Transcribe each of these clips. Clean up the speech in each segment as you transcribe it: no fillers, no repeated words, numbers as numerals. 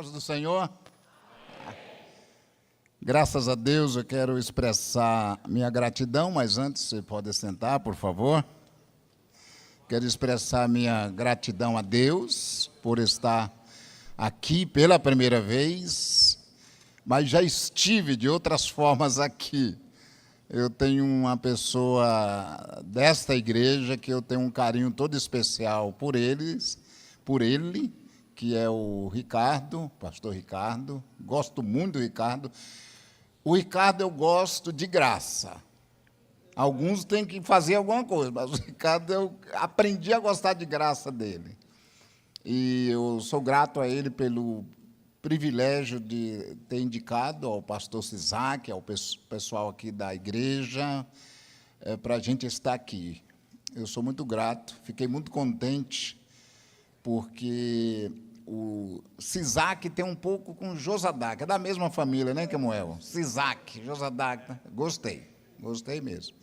paz do Senhor. Graças a Deus, eu quero expressar minha gratidão, mas antes você pode sentar, por favor. Quero expressar minha gratidão a Deus por estar aqui pela primeira vez, mas já estive de outras formas aqui. Eu tenho uma pessoa desta igreja que eu tenho um carinho todo especial por ele, que é o Ricardo, pastor Ricardo. Gosto muito do Ricardo. O Ricardo eu gosto de graça. Alguns têm que fazer alguma coisa, mas o Ricardo eu aprendi a gostar de graça dele. E eu sou grato a ele pelo privilégio de ter indicado ao pastor Sisac, ao pessoal aqui da igreja, para a gente estar aqui. Eu sou muito grato, fiquei muito contente, porque o Sisac tem um pouco com Josadac, é da mesma família, né, Kemuel? Sisac, Josadac, gostei mesmo.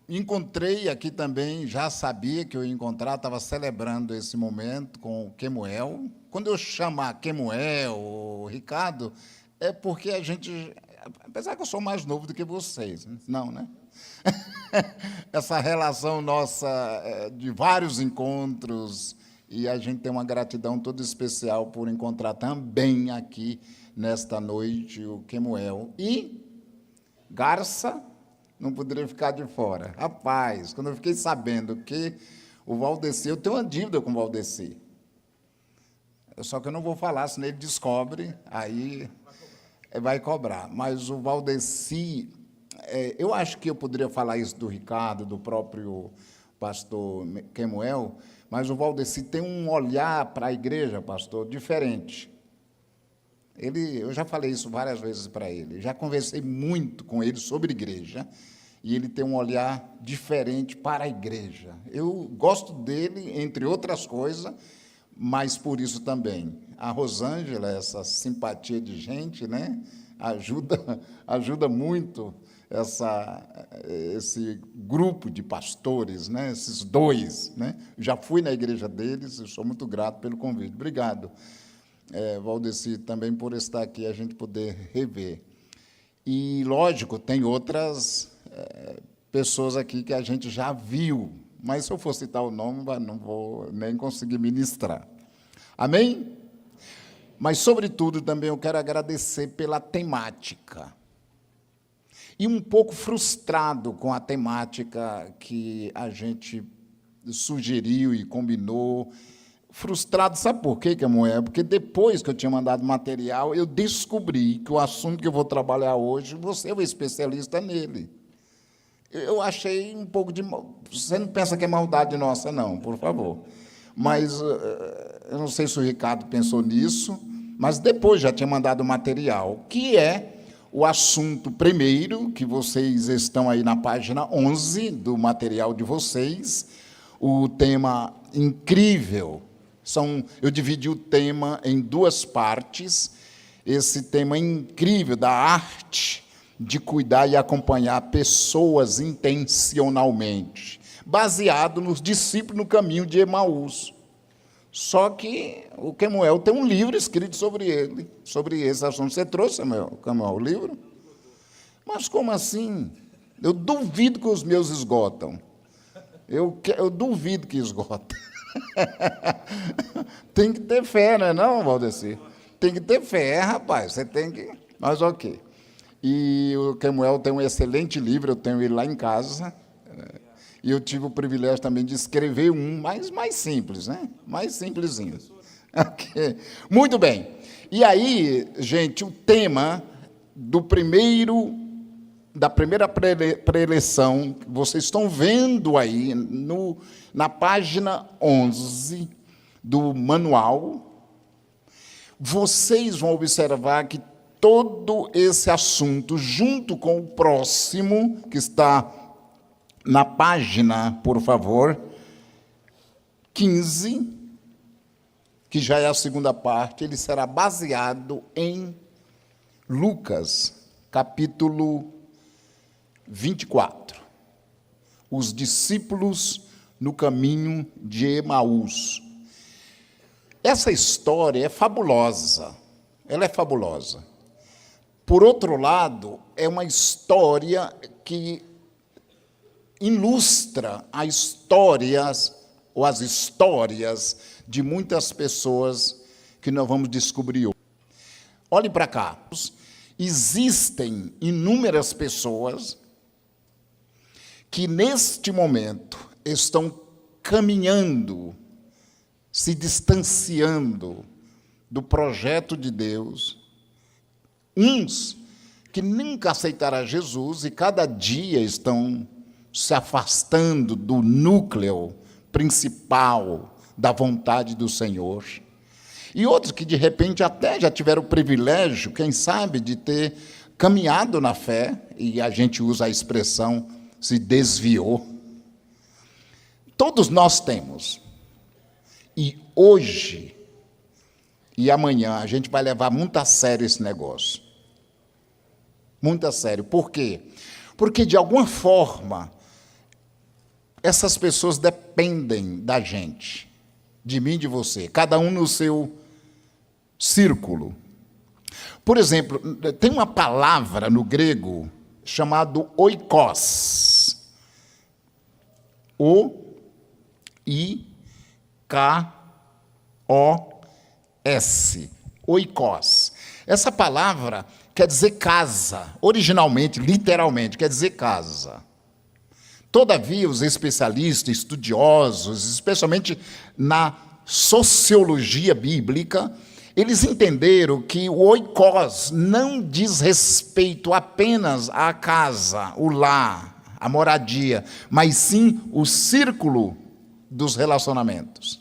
Encontrei aqui também, já sabia que eu ia encontrar, estava celebrando esse momento com o Kemuel. Quando eu chamar Kemuel ou Ricardo, é porque a gente, apesar que eu sou mais novo do que vocês, não, né? Essa relação nossa de vários encontros, e a gente tem uma gratidão toda especial por encontrar também aqui, nesta noite, o Kemuel. E Garça não poderia ficar de fora. Rapaz, quando eu fiquei sabendo que o Valdeci, eu tenho uma dívida com o Valdeci. Só que eu não vou falar, senão ele descobre, aí vai cobrar. Mas o Valdeci, eu acho que eu poderia falar isso do Ricardo, do próprio pastor Kemuel, mas o Valdeci tem um olhar para a igreja, pastor, diferente. Eu já falei isso várias vezes para ele, já conversei muito com ele sobre igreja, e ele tem um olhar diferente para a igreja. Eu gosto dele, entre outras coisas, mas por isso também. A Rosângela, essa simpatia de gente, né, ajuda muito esse grupo de pastores, né, esses dois. Né? Já fui na igreja deles, eu sou muito grato pelo convite. Obrigado, Valdeci, também por estar aqui, a gente poder rever. E, lógico, tem outras pessoas aqui que a gente já viu, mas se eu for citar o nome, não vou nem conseguir ministrar. Amém? Mas, sobretudo, também eu quero agradecer pela temática. E um pouco frustrado com a temática que a gente sugeriu e combinou. Frustrado, sabe por quê, Kemuel? Porque depois que eu tinha mandado material, eu descobri que o assunto que eu vou trabalhar hoje, você é o especialista nele. Eu achei um pouco de... Você não pensa que é maldade nossa, não, por favor. Mas eu não sei se o Ricardo pensou nisso, mas depois já tinha mandado material, que é o assunto primeiro, que vocês estão aí na página 11 do material de vocês, o tema incrível. Eu dividi o tema em duas partes, esse tema incrível da arte de cuidar e acompanhar pessoas intencionalmente, baseado nos discípulos no caminho de Emaús. Só que o Kemuel tem um livro escrito sobre ele, sobre esse assunto. Você trouxe, Kemuel, o livro? Mas como assim? Eu duvido que os meus esgotam. Eu duvido que esgotem. Tem que ter fé, não é não, Valdeci? Tem que ter fé, rapaz. Você tem que... Mas ok. E o Kemuel tem um excelente livro, eu tenho ele lá em casa, e eu tive o privilégio também de escrever um mais simples, né? Mais simplesinho. Okay. Muito bem. E aí, gente, o tema da primeira preleção, vocês estão vendo aí na página 11 do manual, vocês vão observar que todo esse assunto, junto com o próximo, que está na página, por favor, 15, que já é a segunda parte, ele será baseado em Lucas, capítulo 24. Os discípulos no caminho de Emaús. Essa história é fabulosa, ela é fabulosa. Por outro lado, é uma história que ilustra as histórias de muitas pessoas que nós vamos descobrir hoje. Olhe para cá. Existem inúmeras pessoas que, neste momento, estão caminhando, se distanciando do projeto de Deus. Uns que nunca aceitaram Jesus e cada dia estão se afastando do núcleo principal da vontade do Senhor. E outros que, de repente, até já tiveram o privilégio, quem sabe, de ter caminhado na fé, e a gente usa a expressão, se desviou. Todos nós temos. E hoje e amanhã a gente vai levar muito a sério esse negócio. Muito a sério. Por quê? Porque, de alguma forma, essas pessoas dependem da gente, de mim e de você, cada um no seu círculo. Por exemplo, tem uma palavra no grego chamado oikos. O-I-K-O-S. Oikos. Essa palavra quer dizer casa. Originalmente, literalmente, quer dizer casa. Todavia, os especialistas, estudiosos, especialmente na sociologia bíblica, eles entenderam que o oikos não diz respeito apenas à casa, o lar, a moradia, mas sim o círculo dos relacionamentos.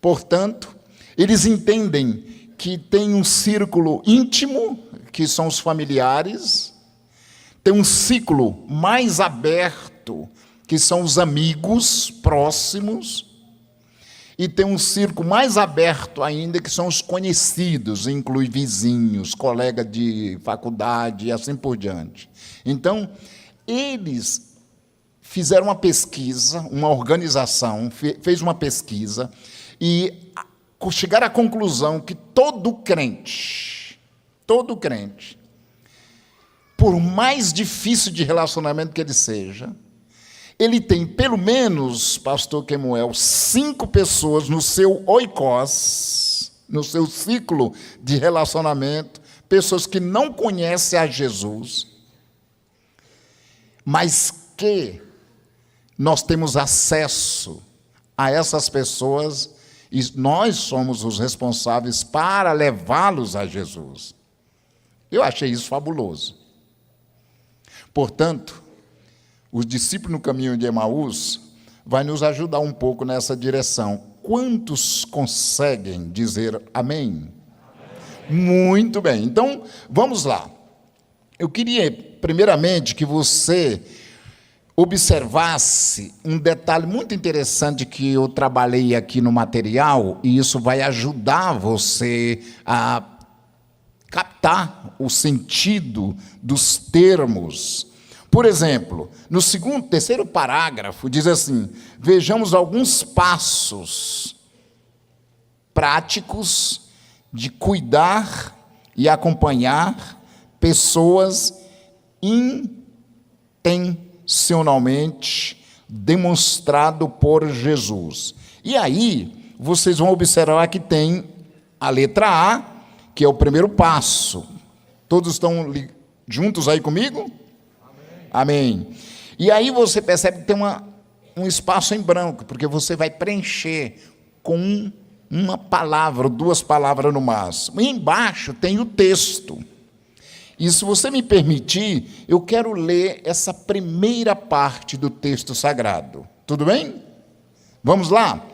Portanto, eles entendem que tem um círculo íntimo, que são os familiares, tem um ciclo mais aberto, que são os amigos próximos, e tem um círculo mais aberto ainda, que são os conhecidos, inclui vizinhos, colegas de faculdade e assim por diante. Então, eles fizeram uma pesquisa, uma organização fez uma pesquisa, e chegaram à conclusão que todo crente, por mais difícil de relacionamento que ele seja, ele tem, pelo menos, pastor Kemuel, 5 pessoas no seu oikos, no seu ciclo de relacionamento, pessoas que não conhecem a Jesus, mas que nós temos acesso a essas pessoas e nós somos os responsáveis para levá-los a Jesus. Eu achei isso fabuloso. Portanto, os discípulos no caminho de Emaús vai nos ajudar um pouco nessa direção. Quantos conseguem dizer amém? Amém? Muito bem. Então, vamos lá. Eu queria, primeiramente, que você observasse um detalhe muito interessante que eu trabalhei aqui no material, e isso vai ajudar você a captar o sentido dos termos. Por exemplo, no terceiro parágrafo, diz assim: vejamos alguns passos práticos de cuidar e acompanhar pessoas intencionalmente demonstrado por Jesus. E aí, vocês vão observar que tem a letra A, que é o primeiro passo. Todos estão juntos aí comigo? Amém. E aí você percebe que tem um espaço em branco, porque você vai preencher com uma palavra, ou 2 palavras no máximo. E embaixo tem o texto. E se você me permitir, eu quero ler essa primeira parte do texto sagrado. Tudo bem? Vamos lá?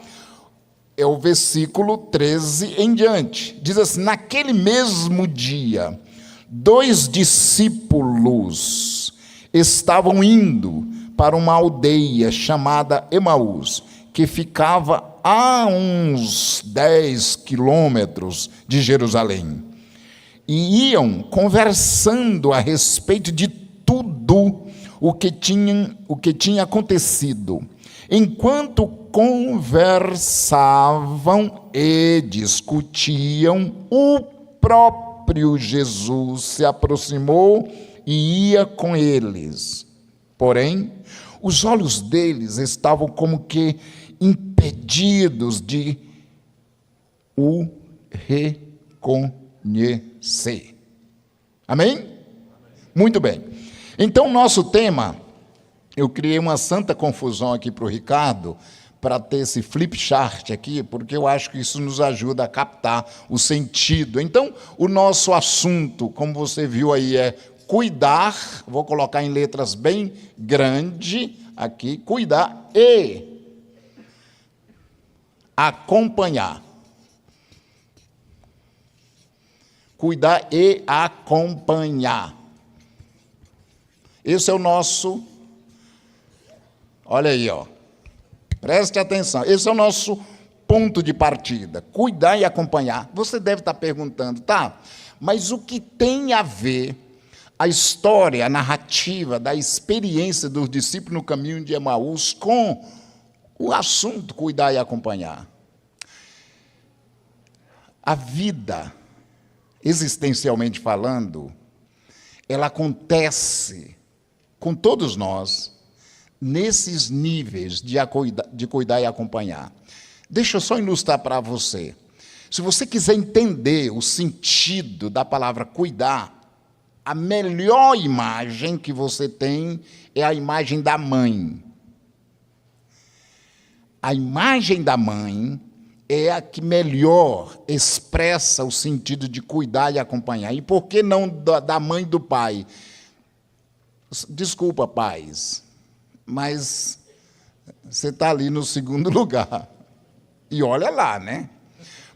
É o versículo 13 em diante. Diz assim: naquele mesmo dia, 2 discípulos estavam indo para uma aldeia chamada Emaús, que ficava a uns 10 quilômetros de Jerusalém. E iam conversando a respeito de tudo o que tinha acontecido. Enquanto conversavam e discutiam, o próprio Jesus se aproximou e ia com eles. Porém, os olhos deles estavam como que impedidos de o reconhecer. Amém? Muito bem. Então, nosso tema, eu criei uma santa confusão aqui para o Ricardo, para ter esse flip chart aqui, porque eu acho que isso nos ajuda a captar o sentido. Então, o nosso assunto, como você viu aí, é cuidar, vou colocar em letras bem grandes aqui, cuidar e acompanhar. Cuidar e acompanhar. Esse é o nosso, olha aí, ó. Preste atenção, esse é o nosso ponto de partida, cuidar e acompanhar. Você deve estar perguntando, tá, mas o que tem a ver a história, a narrativa da experiência dos discípulos no caminho de Emaús com o assunto cuidar e acompanhar? A vida, existencialmente falando, ela acontece com todos nós nesses níveis de cuidar e acompanhar. Deixa eu só ilustrar para você. Se você quiser entender o sentido da palavra cuidar, a melhor imagem que você tem é a imagem da mãe. A imagem da mãe é a que melhor expressa o sentido de cuidar e acompanhar. E por que não da mãe e do pai? Desculpa, pais, mas você está ali no segundo lugar. E olha lá, né?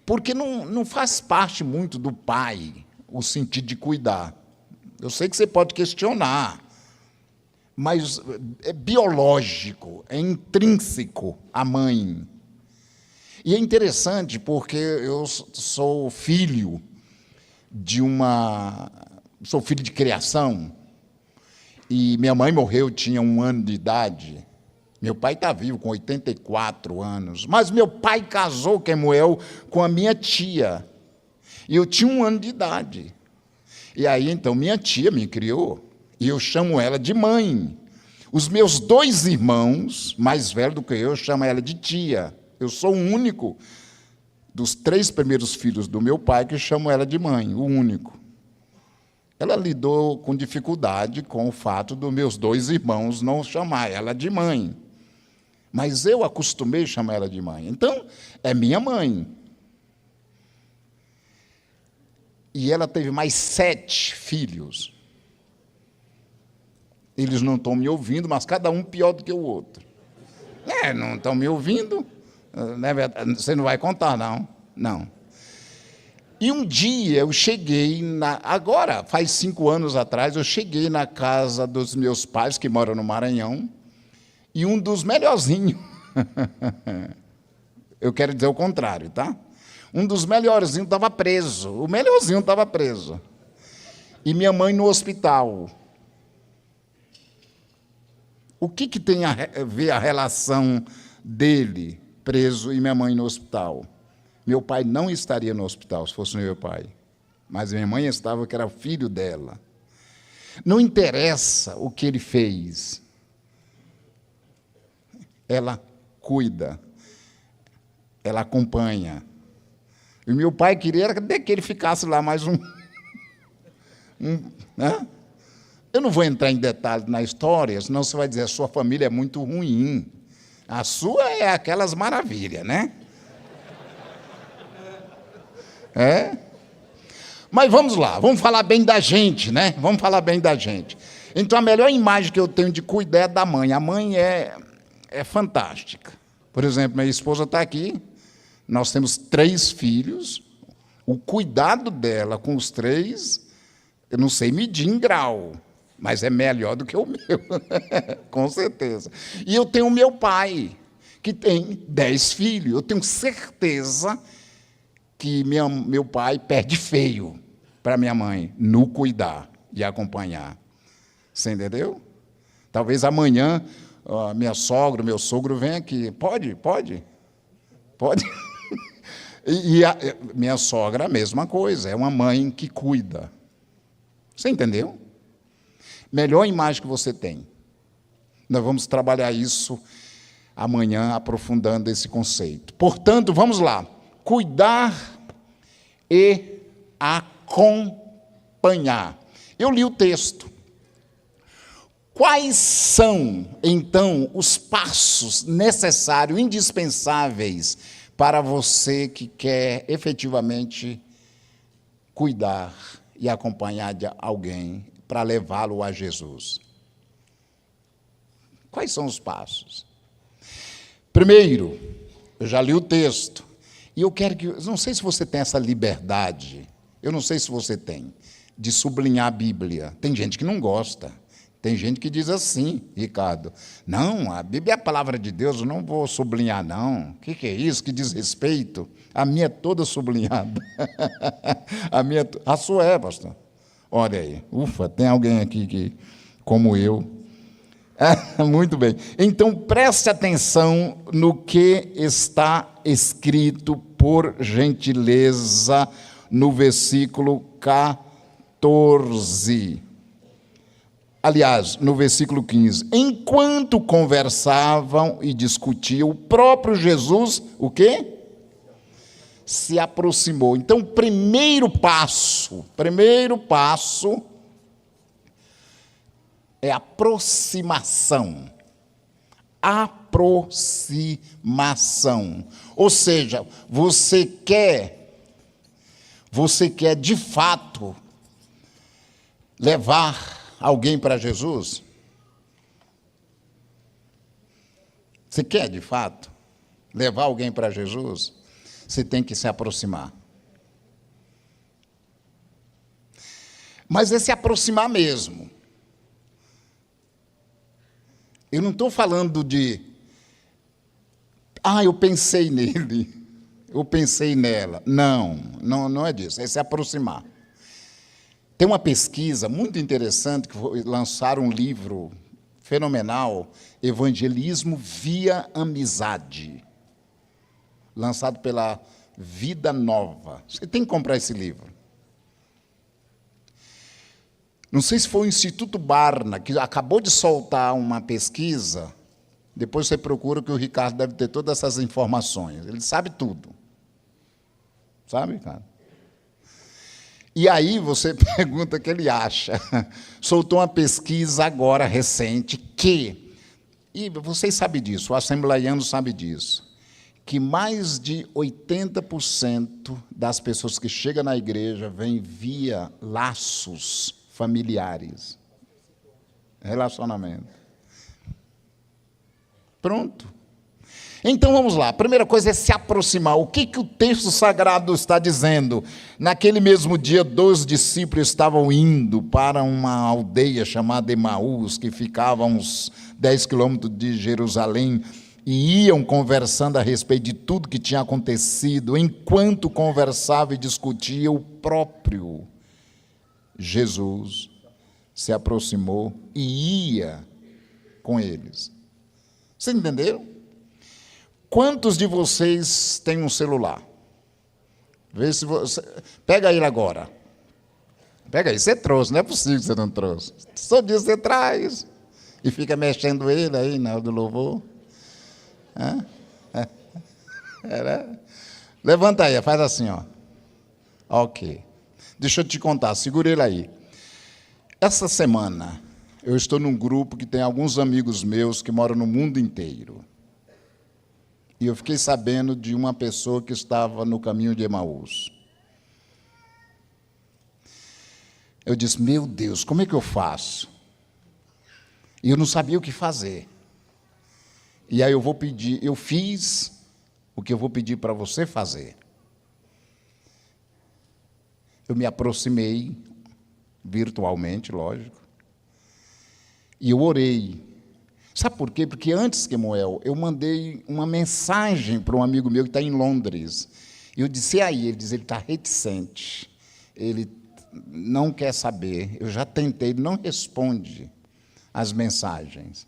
Porque não faz parte muito do pai o sentido de cuidar. Eu sei que você pode questionar, mas é biológico, é intrínseco à mãe. E é interessante porque eu sou filho sou filho de criação, e minha mãe morreu, tinha 1 ano de idade. Meu pai está vivo, com 84 anos. Mas meu pai casou, Kemuel, com a minha tia. E eu tinha 1 ano de idade. E aí, então, minha tia me criou. E eu chamo ela de mãe. Os meus 2 irmãos, mais velhos do que eu chamo ela de tia. Eu sou o único dos 3 primeiros filhos do meu pai que chamo ela de mãe, o único. Ela lidou com dificuldade com o fato dos meus 2 irmãos não chamar ela de mãe. Mas eu acostumei a chamar ela de mãe. Então, é minha mãe. E ela teve mais 7 filhos. Eles não estão me ouvindo, mas cada um pior do que o outro. Não estão me ouvindo? Você não vai contar, não? Não. E um dia eu cheguei, agora, faz 5 anos atrás, eu cheguei na casa dos meus pais, que moram no Maranhão, e um dos melhorzinhos, eu quero dizer o contrário, tá? Um dos melhorzinhos estava preso, o melhorzinho estava preso. E minha mãe no hospital. O que tem a ver a relação dele preso e minha mãe no hospital? Meu pai não estaria no hospital, se fosse meu pai. Mas minha mãe estava, que era filho dela. Não interessa o que ele fez. Ela cuida. Ela acompanha. E meu pai queria que ele ficasse lá mais né? Eu não vou entrar em detalhes na história, senão você vai dizer, a sua família é muito ruim. A sua é aquelas maravilhas, né? Mas vamos lá, vamos falar bem da gente, né? Vamos falar bem da gente. Então, a melhor imagem que eu tenho de cuidar é da mãe. A mãe é fantástica. Por exemplo, minha esposa está aqui, nós temos 3 filhos, o cuidado dela com os 3, eu não sei medir em grau, mas é melhor do que o meu, com certeza. E eu tenho o meu pai, que tem 10 filhos, eu tenho certeza que meu pai perde feio para minha mãe no cuidar e acompanhar. Você entendeu? Talvez amanhã a minha sogra, meu sogro venha aqui. Pode? E a minha sogra, a mesma coisa, é uma mãe que cuida. Você entendeu? Melhor imagem que você tem. Nós vamos trabalhar isso amanhã, aprofundando esse conceito. Portanto, vamos lá. Cuidar e acompanhar. Eu li o texto. Quais são, então, os passos necessários, indispensáveis, para você que quer efetivamente cuidar e acompanhar de alguém para levá-lo a Jesus? Quais são os passos? Primeiro, eu já li o texto, e eu quero que... Não sei se você tem essa liberdade, eu não sei se você tem, de sublinhar a Bíblia. Tem gente que não gosta. Tem gente que diz assim, Ricardo, não, a Bíblia é a palavra de Deus, eu não vou sublinhar, não. O que é isso? Que desrespeito? A minha é toda sublinhada. A sua é, pastor. Olha aí, ufa, tem alguém aqui que, como eu. Muito bem. Então, preste atenção no que está escrito, por gentileza, no versículo 14. Aliás, no versículo 15, enquanto conversavam e discutiam, o próprio Jesus, o quê? Se aproximou. Então, primeiro passo é aproximação. Aproximação. Ou seja, você quer de fato levar alguém para Jesus? Você quer, de fato, levar alguém para Jesus? Você tem que se aproximar. Mas é se aproximar mesmo. Eu não estou falando de... eu pensei nele, eu pensei nela. Não é disso, é se aproximar. Tem uma pesquisa muito interessante, que lançaram um livro fenomenal, Evangelismo via Amizade, lançado pela Vida Nova. Você tem que comprar esse livro. Não sei se foi o Instituto Barna, que acabou de soltar uma pesquisa, depois você procura, que o Ricardo deve ter todas essas informações. Ele sabe tudo. Sabe, Ricardo? E aí você pergunta o que ele acha. Soltou uma pesquisa agora, recente, e vocês sabem disso, o assembleiano sabe disso, que mais de 80% das pessoas que chegam na igreja vêm via laços familiares. Relacionamento. Pronto. Então, vamos lá. A primeira coisa é se aproximar. O que o texto sagrado está dizendo? Naquele mesmo dia, 2 discípulos estavam indo para uma aldeia chamada Emaús, que ficava a uns 10 quilômetros de Jerusalém, e iam conversando a respeito de tudo que tinha acontecido. Enquanto conversava e discutia, o próprio Jesus se aproximou e ia com eles. Vocês entenderam? Quantos de vocês têm um celular? Vê se você... Pega ele agora. Pega aí, você trouxe, não é possível que você não trouxe. Só dia você traz. E fica mexendo ele aí na hora do louvor. Levanta aí, faz assim, ó. Ok. Deixa eu te contar, segura ele aí. Essa semana, eu estou num grupo que tem alguns amigos meus que moram no mundo inteiro. E eu fiquei sabendo de uma pessoa que estava no caminho de Emaús. Eu disse, meu Deus, como é que eu faço? E eu não sabia o que fazer. E aí eu fiz o que eu vou pedir para você fazer. Eu me aproximei, virtualmente, lógico, e eu orei. Sabe por quê? Porque antes, Kemuel, eu mandei uma mensagem para um amigo meu que está em Londres. E eu disse, e aí? Ele diz, ele está reticente. Ele não quer saber. Eu já tentei, ele não responde. as mensagens.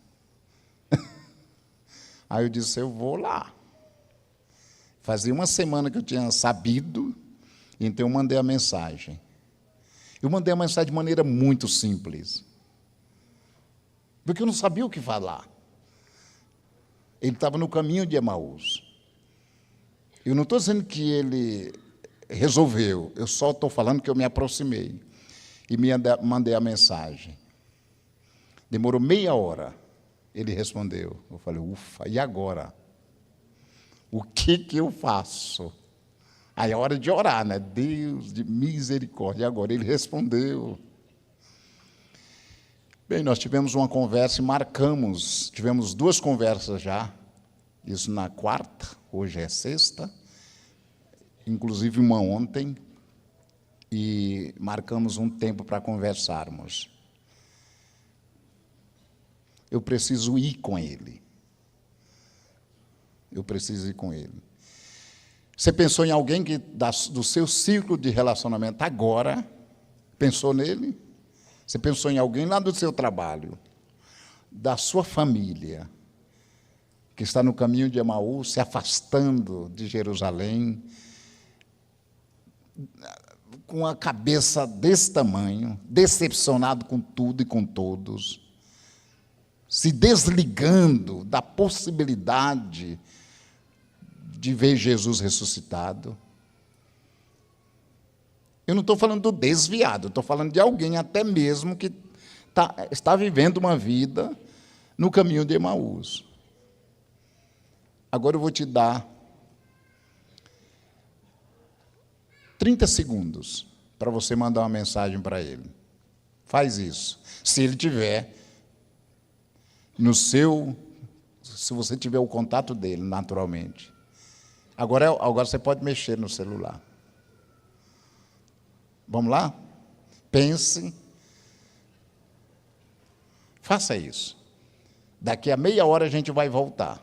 Aí eu disse, eu vou lá. Fazia uma semana que eu tinha sabido, então eu mandei a mensagem. Eu mandei a mensagem de maneira muito simples, porque eu não sabia o que falar. Ele estava no caminho de Emaús. Eu não estou dizendo que ele resolveu, eu só estou falando que eu me aproximei e mandei a mensagem. Demorou meia hora, ele respondeu. Eu falei, ufa, e agora? O que eu faço? Aí é hora de orar, né? Deus de misericórdia. E agora ele respondeu. Bem, nós tivemos uma conversa e tivemos 2 conversas já, isso na quarta, hoje é sexta, inclusive uma ontem, e marcamos um tempo para conversarmos. Eu preciso ir com ele. Eu preciso ir com ele. Você pensou em alguém que do seu círculo de relacionamento agora? Pensou nele? Você pensou em alguém lá do seu trabalho, da sua família, que está no caminho de Emaús, se afastando de Jerusalém, com a cabeça desse tamanho, decepcionado com tudo e com todos, se desligando da possibilidade de ver Jesus ressuscitado. Eu não estou falando do desviado, estou falando de alguém até mesmo que está vivendo uma vida no caminho de Emaús. Agora eu vou te dar 30 segundos para você mandar uma mensagem para ele. Faz isso. Se ele tiver se você tiver o contato dele, naturalmente. Agora você pode mexer no celular. Vamos lá? Pense. Faça isso. Daqui a meia hora a gente vai voltar.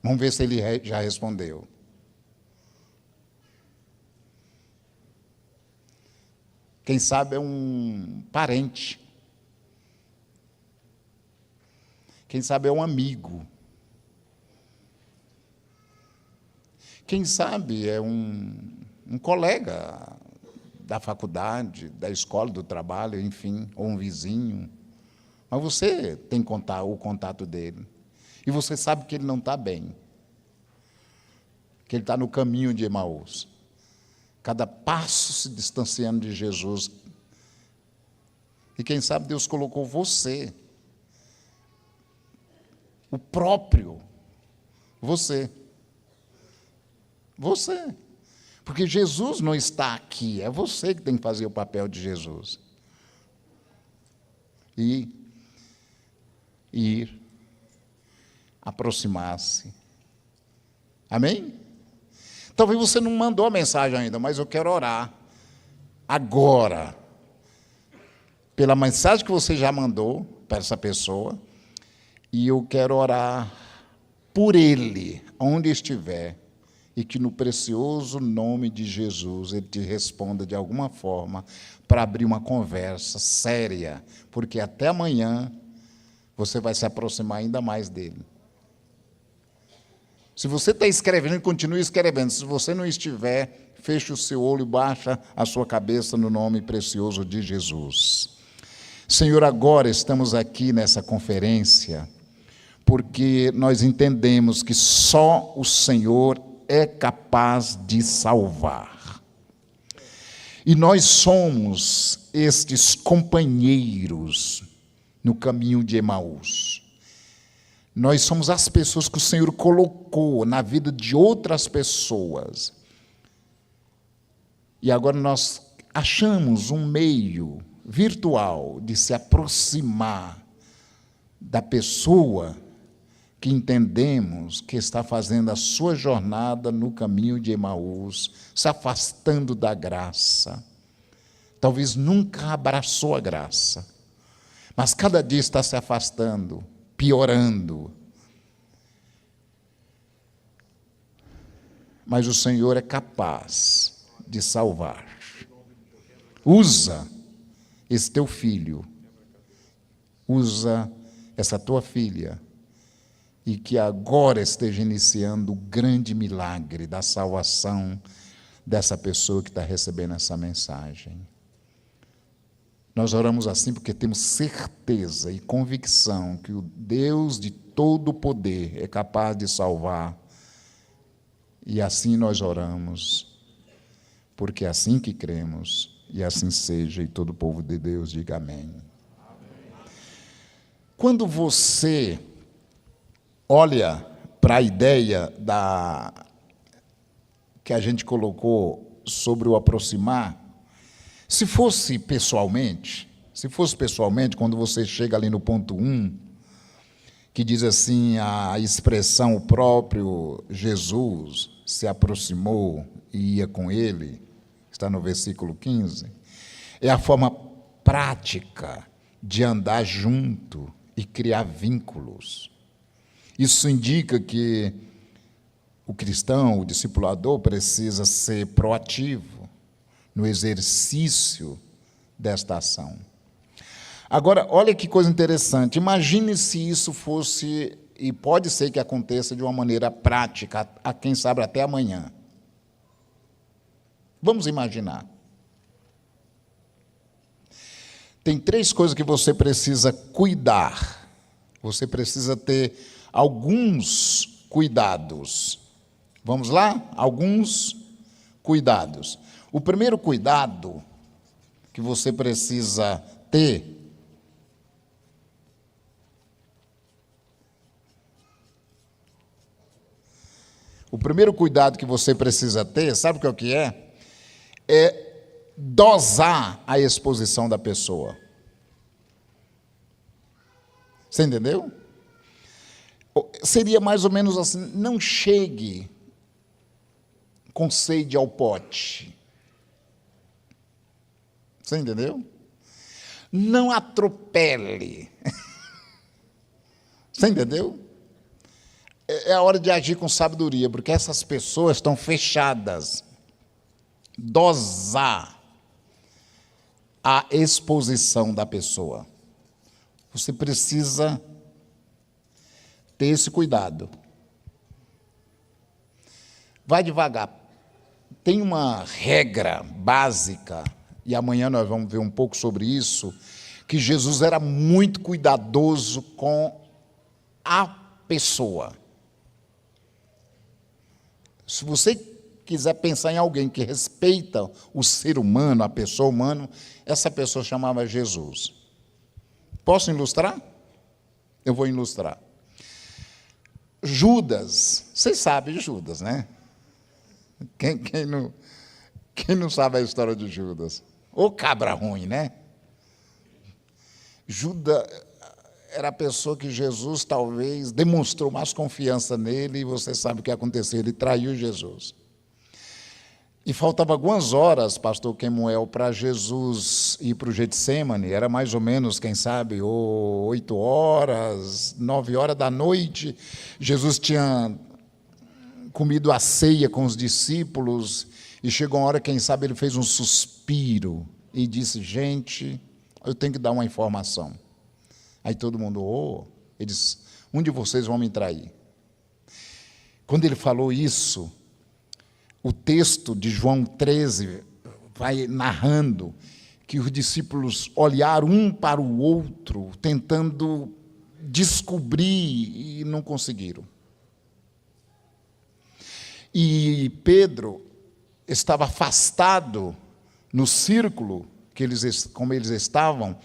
Vamos ver se ele já respondeu. Quem sabe é um parente. Quem sabe é um amigo. Quem sabe é um colega da faculdade, da escola, do trabalho, enfim, ou um vizinho. Mas você tem o contato dele. E você sabe que ele não está bem. Que ele está no caminho de Emaús. Cada passo se distanciando de Jesus. E quem sabe Deus colocou você, o próprio, você. Porque Jesus não está aqui, é você que tem que fazer o papel de Jesus. E ir, aproximar-se. Amém? Talvez você não mandou a mensagem ainda, mas eu quero orar agora pela mensagem que você já mandou para essa pessoa, e eu quero orar por ele, onde estiver, e que no precioso nome de Jesus ele te responda de alguma forma para abrir uma conversa séria, porque até amanhã você vai se aproximar ainda mais dele. Se você está escrevendo, continue escrevendo. Se você não estiver, feche o seu olho e baixa a sua cabeça no nome precioso de Jesus. Senhor, agora estamos aqui nessa conferência porque nós entendemos que só o Senhor é capaz de salvar. E nós somos estes companheiros no caminho de Emaús. Nós somos as pessoas que o Senhor colocou na vida de outras pessoas. E agora nós achamos um meio virtual de se aproximar da pessoa que entendemos que está fazendo a sua jornada no caminho de Emaús, se afastando da graça. Talvez nunca abraçou a graça, mas cada dia está se afastando, piorando. Mas o Senhor é capaz de salvar. Usa esse teu filho usa essa tua filha e que agora esteja iniciando o grande milagre da salvação dessa pessoa que está recebendo essa mensagem. Nós oramos assim porque temos certeza e convicção que o Deus de todo o poder é capaz de salvar. E assim nós oramos, porque é assim que cremos, e assim seja, e todo o povo de Deus diga amém. Quando você olha para a ideia que a gente colocou sobre o aproximar, se fosse pessoalmente, quando você chega ali no ponto 1, que diz assim, a expressão, o próprio Jesus se aproximou e ia com ele, está no versículo 15, é a forma prática de andar junto e criar vínculos. Isso indica que o cristão, o discipulador, precisa ser proativo no exercício desta ação. Agora, olha que coisa interessante, imagine se isso fosse, e pode ser que aconteça de uma maneira prática, a quem sabe até amanhã. Vamos imaginar. Tem 3 coisas que você precisa cuidar. Você precisa ter alguns cuidados. Vamos lá? Alguns cuidados. O primeiro cuidado que você precisa ter sabe o que é? É dosar a exposição da pessoa. Você entendeu? Seria mais ou menos assim, não chegue com sede ao pote. Você entendeu? Não atropele. Você entendeu? É a hora de agir com sabedoria, porque essas pessoas estão fechadas. Dosar a exposição da pessoa. Você precisa ter esse cuidado. Vai devagar. Tem uma regra básica, e amanhã nós vamos ver um pouco sobre isso, que Jesus era muito cuidadoso com a pessoa. Se você quiser pensar em alguém que respeita o ser humano, a pessoa humana, essa pessoa chamava Jesus. Posso ilustrar? Eu vou ilustrar. Judas, vocês sabem Judas, né? Quem não sabe a história de Judas? Ô cabra ruim, né? Judas era a pessoa que Jesus talvez demonstrou mais confiança nele, e você sabe o que aconteceu, ele traiu Jesus. E faltava algumas horas, pastor Kemuel, para Jesus ir para o Getsêmani, era mais ou menos, quem sabe, 8 horas, 9 horas da noite, Jesus tinha comido a ceia com os discípulos, e chegou uma hora, quem sabe, ele fez um suspiro, e disse, gente, eu tenho que dar uma informação. Aí todo mundo, ele disse, um de vocês vão me trair. Quando ele falou isso, o texto de João 13 vai narrando que os discípulos olharam um para o outro, tentando descobrir, e não conseguiram. E Pedro estava afastado no círculo, como eles estavam,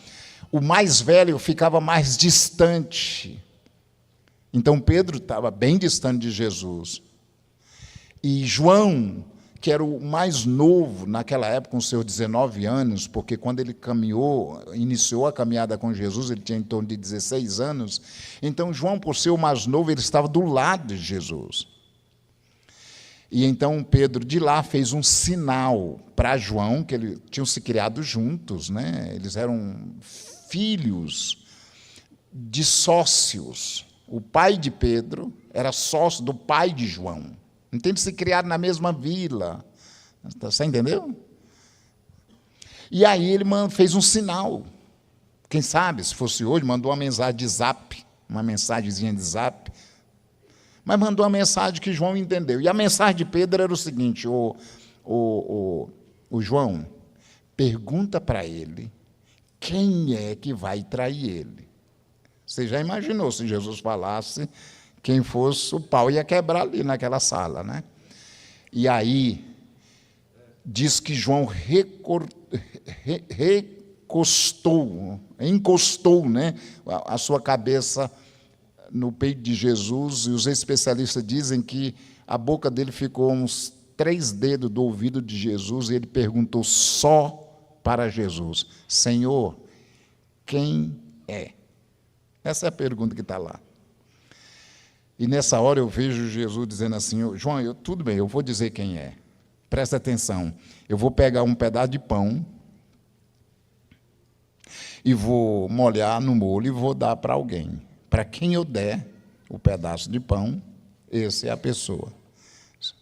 o mais velho ficava mais distante. Então Pedro estava bem distante de Jesus. E João, que era o mais novo naquela época, com seus 19 anos, porque quando ele iniciou a caminhada com Jesus, ele tinha em torno de 16 anos. Então João, por ser o mais novo, ele estava do lado de Jesus. E então Pedro de lá fez um sinal para João, que eles tinham se criado juntos, né? Eles eram filhos de sócios. O pai de Pedro era sócio do pai de João. Então eles se criaram na mesma vila. Você entendeu? E aí ele fez um sinal. Quem sabe, se fosse hoje, mandou uma mensagem de zap, uma mensagenzinha de zap, mas mandou uma mensagem que João entendeu. E a mensagem de Pedro era o seguinte: o João, pergunta para ele quem é que vai trair ele. Você já imaginou se Jesus falasse quem fosse, o pau ia quebrar ali naquela sala, né? E aí, diz que João encostou, né, a sua cabeça no peito de Jesus, e os especialistas dizem que a boca dele ficou uns 3 dedos do ouvido de Jesus, e ele perguntou só para Jesus: Senhor, quem é? Essa é a pergunta que está lá. E nessa hora eu vejo Jesus dizendo assim: João, tudo bem, eu vou dizer quem é. Presta atenção, eu vou pegar um pedaço de pão e vou molhar no molho e vou dar para alguém. Para quem eu der o pedaço de pão, essa é a pessoa.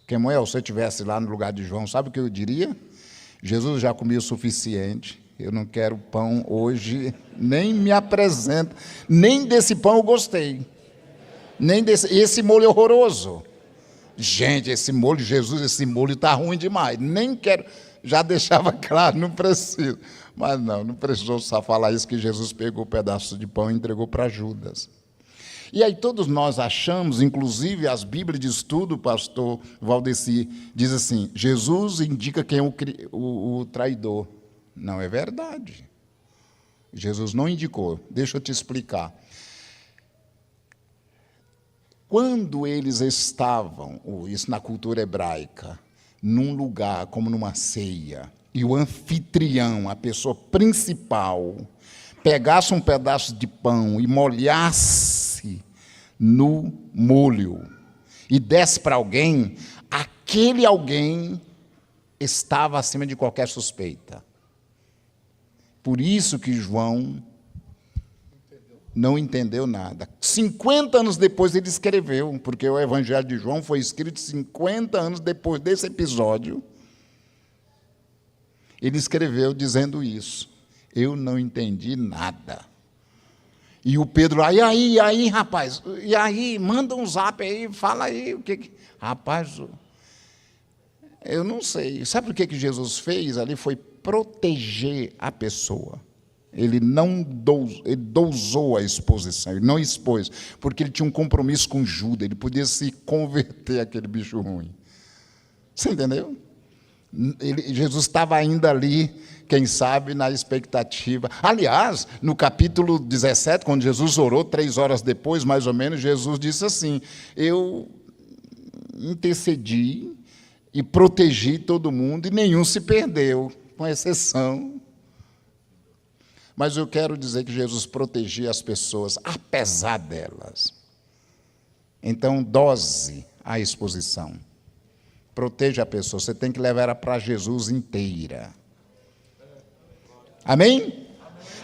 Quemuel, se eu estivesse lá no lugar de João, sabe o que eu diria? Jesus já comeu o suficiente, eu não quero pão hoje, nem me apresenta, nem desse pão eu gostei, nem desse, esse molho é horroroso. Gente, esse molho, Jesus, esse molho está ruim demais, nem quero, já deixava claro, não preciso. Mas não precisou só falar isso, que Jesus pegou o pedaço de pão e entregou para Judas. E aí todos nós achamos, inclusive as Bíblias de estudo, pastor Valdeci, diz assim: Jesus indica quem é o traidor. Não é verdade. Jesus não indicou. Deixa eu te explicar. Quando eles estavam, isso na cultura hebraica, num lugar como numa ceia, e o anfitrião, a pessoa principal, pegasse um pedaço de pão e molhasse no molho e desse para alguém, aquele alguém estava acima de qualquer suspeita. Por isso que João não entendeu nada. 50 anos depois ele escreveu, porque o Evangelho de João foi escrito 50 anos depois desse episódio. Ele escreveu dizendo isso: eu não entendi nada. E o Pedro, e aí, rapaz, e aí, manda um zap aí, fala aí, o que... Rapaz, eu não sei. Sabe o que Jesus fez ali? Foi proteger a pessoa. Ele dosou a exposição, ele não expôs, porque ele tinha um compromisso com Judas, ele podia se converter àquele bicho ruim. Você entendeu? Jesus estava ainda ali, quem sabe, na expectativa. Aliás, no capítulo 17, quando Jesus orou, 3 horas depois, mais ou menos, Jesus disse assim: eu intercedi e protegi todo mundo, e nenhum se perdeu, com exceção. Mas eu quero dizer que Jesus protegia as pessoas, apesar delas. Então, dose a exposição. Proteja a pessoa, você tem que levar ela para Jesus inteira. Amém?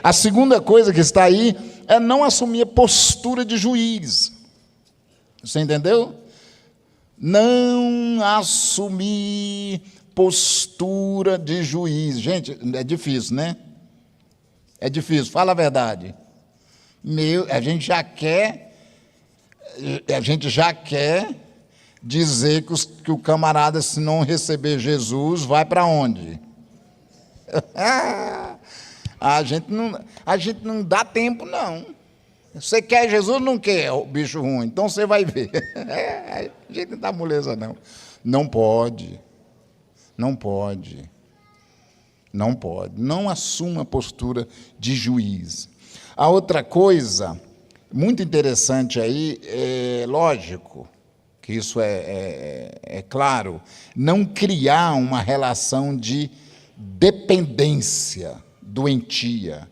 A segunda coisa que está aí é não assumir a postura de juiz. Você entendeu? Não assumir postura de juiz. Gente, é difícil, né? É difícil, fala a verdade. A gente já quer dizer que o camarada, se não receber Jesus, vai para onde? A gente não dá tempo, não. Você quer Jesus, não quer, o bicho ruim, então você vai ver. A gente não dá moleza, não. Não pode. Não pode. Não pode. Não assuma a postura de juiz. A outra coisa muito interessante aí, lógico, que isso é claro, não criar uma relação de dependência doentia.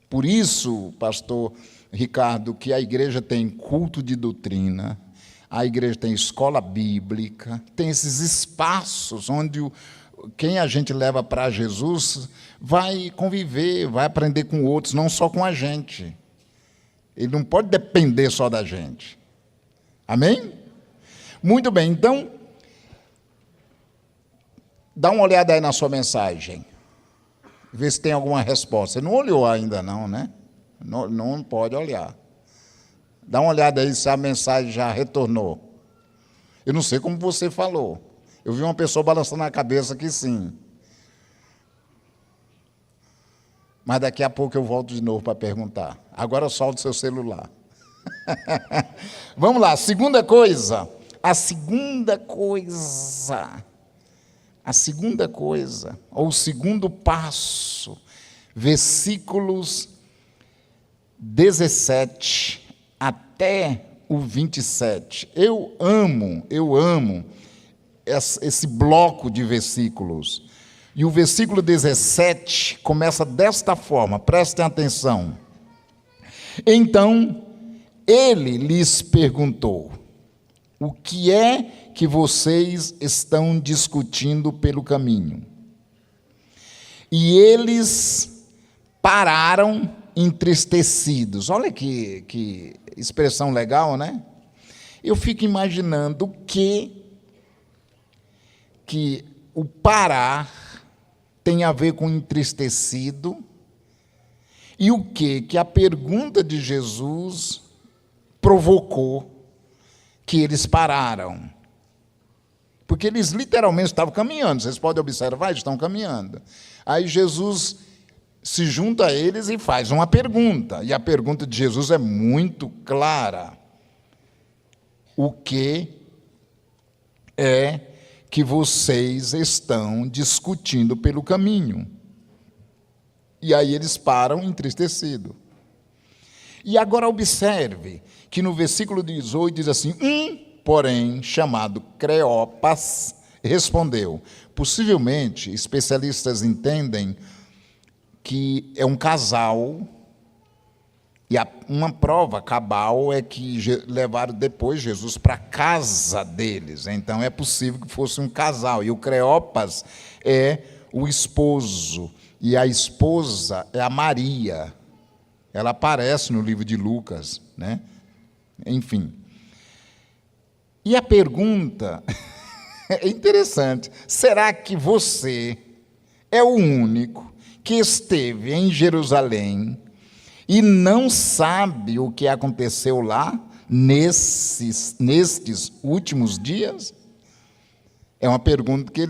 Por isso, pastor Ricardo, que a igreja tem culto de doutrina, a igreja tem escola bíblica, tem esses espaços onde quem a gente leva para Jesus vai conviver, vai aprender com outros, não só com a gente. Ele não pode depender só da gente. Amém? Muito bem, então, dá uma olhada aí na sua mensagem. Ver se tem alguma resposta. Você não olhou ainda não, né? Não, não pode olhar. Dá uma olhada aí se a mensagem já retornou. Eu não sei como você falou. Eu vi uma pessoa balançando a cabeça que sim. Mas daqui a pouco eu volto de novo para perguntar. Agora solta o seu celular. Vamos lá, segunda coisa. A segunda coisa, ou o segundo passo, versículos 17 até o 27. Eu amo esse bloco de versículos. E o versículo 17 começa desta forma, prestem atenção. Então, ele lhes perguntou: o que é que vocês estão discutindo pelo caminho? E eles pararam entristecidos. Olha que expressão legal, né? Eu fico imaginando o que o parar tem a ver com entristecido e o que a pergunta de Jesus provocou que eles pararam. Porque eles literalmente estavam caminhando, vocês podem observar, eles estão caminhando. Aí Jesus se junta a eles e faz uma pergunta, e a pergunta de Jesus é muito clara. O que é que vocês estão discutindo pelo caminho? E aí eles param entristecidos. E agora observe que no versículo 18 diz assim: porém, chamado Cleopas, respondeu. Possivelmente, especialistas entendem que é um casal, e uma prova cabal é que levaram depois Jesus para a casa deles. Então, é possível que fosse um casal. E o Cleopas é o esposo, e a esposa é a Maria. Ela aparece no livro de Lucas, né? Enfim. E a pergunta é interessante. Será que você é o único que esteve em Jerusalém e não sabe o que aconteceu lá nestes últimos dias? É uma pergunta que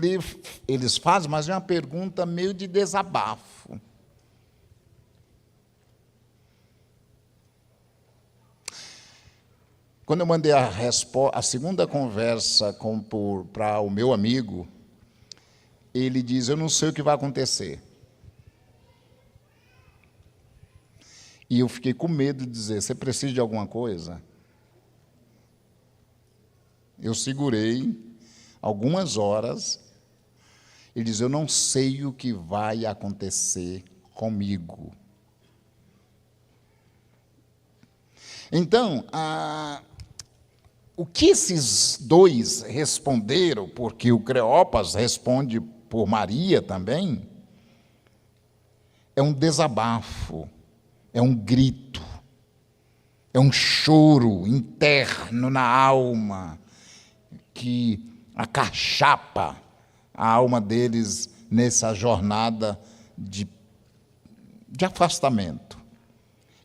eles fazem, mas é uma pergunta meio de desabafo. Quando eu mandei a segunda conversa para o meu amigo, ele diz: eu não sei o que vai acontecer. E eu fiquei com medo de dizer: você precisa de alguma coisa? Eu segurei algumas horas. Ele diz: eu não sei o que vai acontecer comigo. Então, o que esses dois responderam, porque o Cleopas responde por Maria também, é um desabafo, é um grito, é um choro interno na alma, que acachapa a alma deles nessa jornada de afastamento.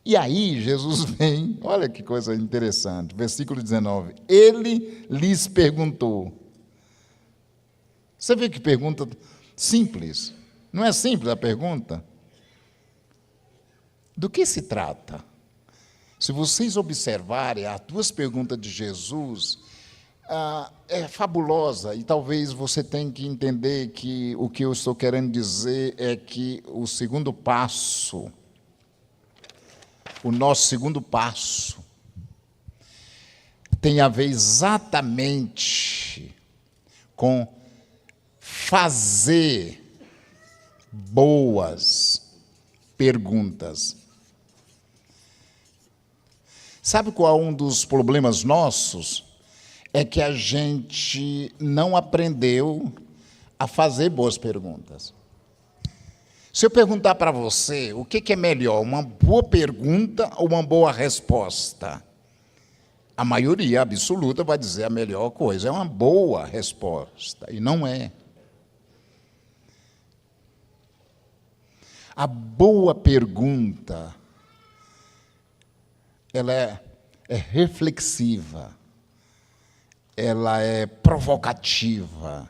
E aí Jesus vem, olha que coisa interessante, versículo 19, ele lhes perguntou. Você vê que pergunta simples, não é simples a pergunta? Do que se trata? Se vocês observarem as duas perguntas de Jesus, é fabulosa, e talvez você tenha que entender que o que eu estou querendo dizer é que o segundo passo, o nosso segundo passo, tem a ver exatamente com fazer boas perguntas. Sabe qual é um dos problemas nossos? É que a gente não aprendeu a fazer boas perguntas. Se eu perguntar para você o que é melhor, uma boa pergunta ou uma boa resposta, a maioria absoluta vai dizer a melhor coisa é uma boa resposta, e não é. A boa pergunta, ela é reflexiva, ela é provocativa,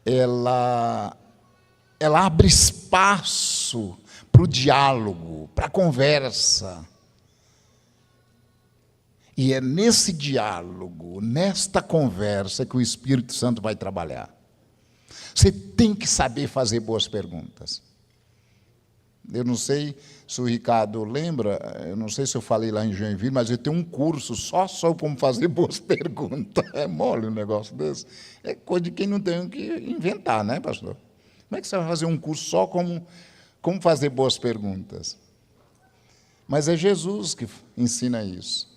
ela abre espaço para o diálogo, para a conversa. E é nesse diálogo, nesta conversa, que o Espírito Santo vai trabalhar. Você tem que saber fazer boas perguntas. Eu não sei se o Ricardo lembra, eu não sei se eu falei lá em Joinville, mas eu tenho um curso só sobre como fazer boas perguntas. É mole um negócio desse. É coisa de quem não tem que inventar, né, pastor? Como é que você vai fazer um curso só como fazer boas perguntas? Mas é Jesus que ensina isso.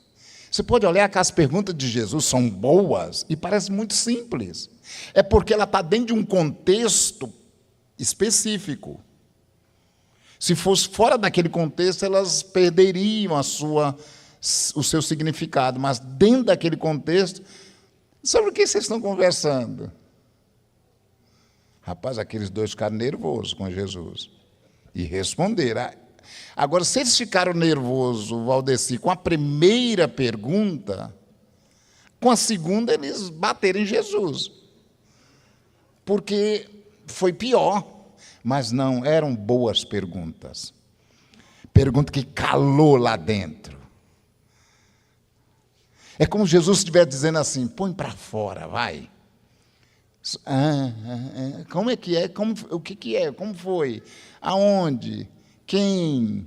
Você pode olhar que as perguntas de Jesus são boas e parecem muito simples. É porque ela está dentro de um contexto específico. Se fosse fora daquele contexto, elas perderiam o seu significado. Mas dentro daquele contexto, sobre o que vocês estão conversando? Rapaz, aqueles dois ficaram nervosos com Jesus. E responderam. Agora, se eles ficaram nervosos, Valdeci, com a primeira pergunta, com a segunda eles bateram em Jesus. Porque foi pior. Mas não, eram boas perguntas. Pergunta que calou lá dentro. É como Jesus estivesse dizendo assim, põe para fora, vai. Como é que é? O que é? Como foi? Aonde? Quem?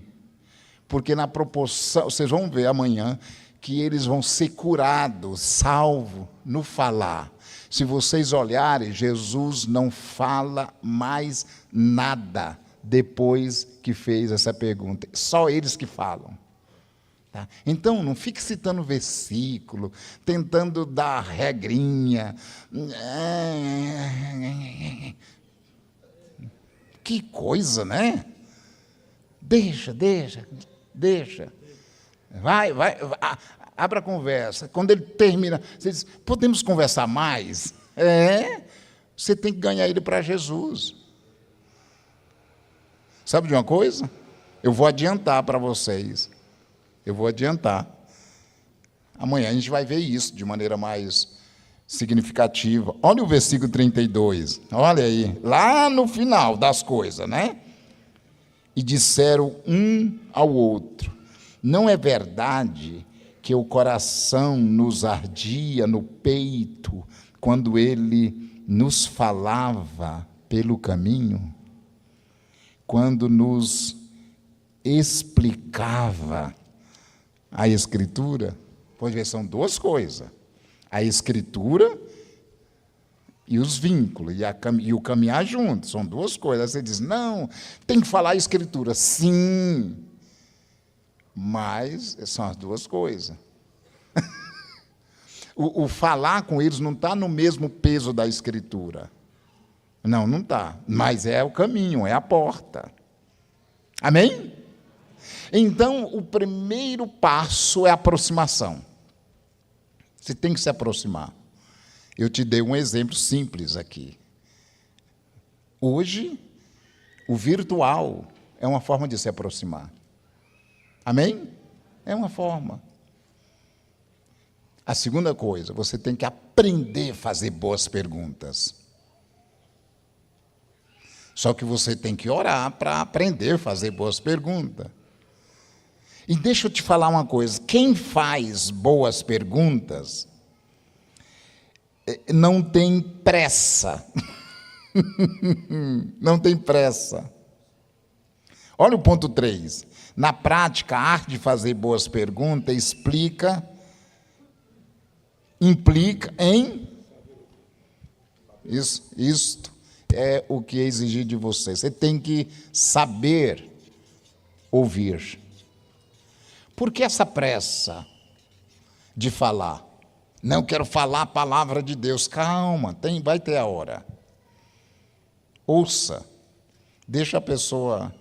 Porque na proporção, vocês vão ver amanhã, que eles vão ser curados, salvos no falar. Se vocês olharem, Jesus não fala mais nada depois que fez essa pergunta. Só eles que falam. Tá? Então, não fique citando versículo, tentando dar regrinha. Que coisa, né? Deixa. Vai. Abra a conversa. Quando ele termina, você diz, podemos conversar mais? Você tem que ganhar ele para Jesus. Sabe de uma coisa? Eu vou adiantar para vocês. Amanhã a gente vai ver isso de maneira mais significativa. Olha o versículo 32. Olha aí, lá no final das coisas, né? E disseram um ao outro, não é verdade que o coração nos ardia no peito quando ele nos falava pelo caminho, quando nos explicava a Escritura? Pode ver, são duas coisas, a Escritura e os vínculos, e o caminhar junto, são duas coisas. Você diz, não, tem que falar a Escritura. Sim, mas são as duas coisas. o falar com eles não está no mesmo peso da Escritura. Não está. Mas é o caminho, é a porta. Amém? Então, o primeiro passo é a aproximação. Você tem que se aproximar. Eu te dei um exemplo simples aqui. Hoje, o virtual é uma forma de se aproximar. Amém? É uma forma. A segunda coisa, você tem que aprender a fazer boas perguntas. Só que você tem que orar para aprender a fazer boas perguntas. E deixa eu te falar uma coisa, quem faz boas perguntas não tem pressa. Não tem pressa. Olha o ponto 3. Na prática, a arte de fazer boas perguntas implica em... Isto é o que é exigido de você. Você tem que saber ouvir. Por que essa pressa de falar? Não quero falar a palavra de Deus. Calma, vai ter a hora. Ouça. Deixa a pessoa...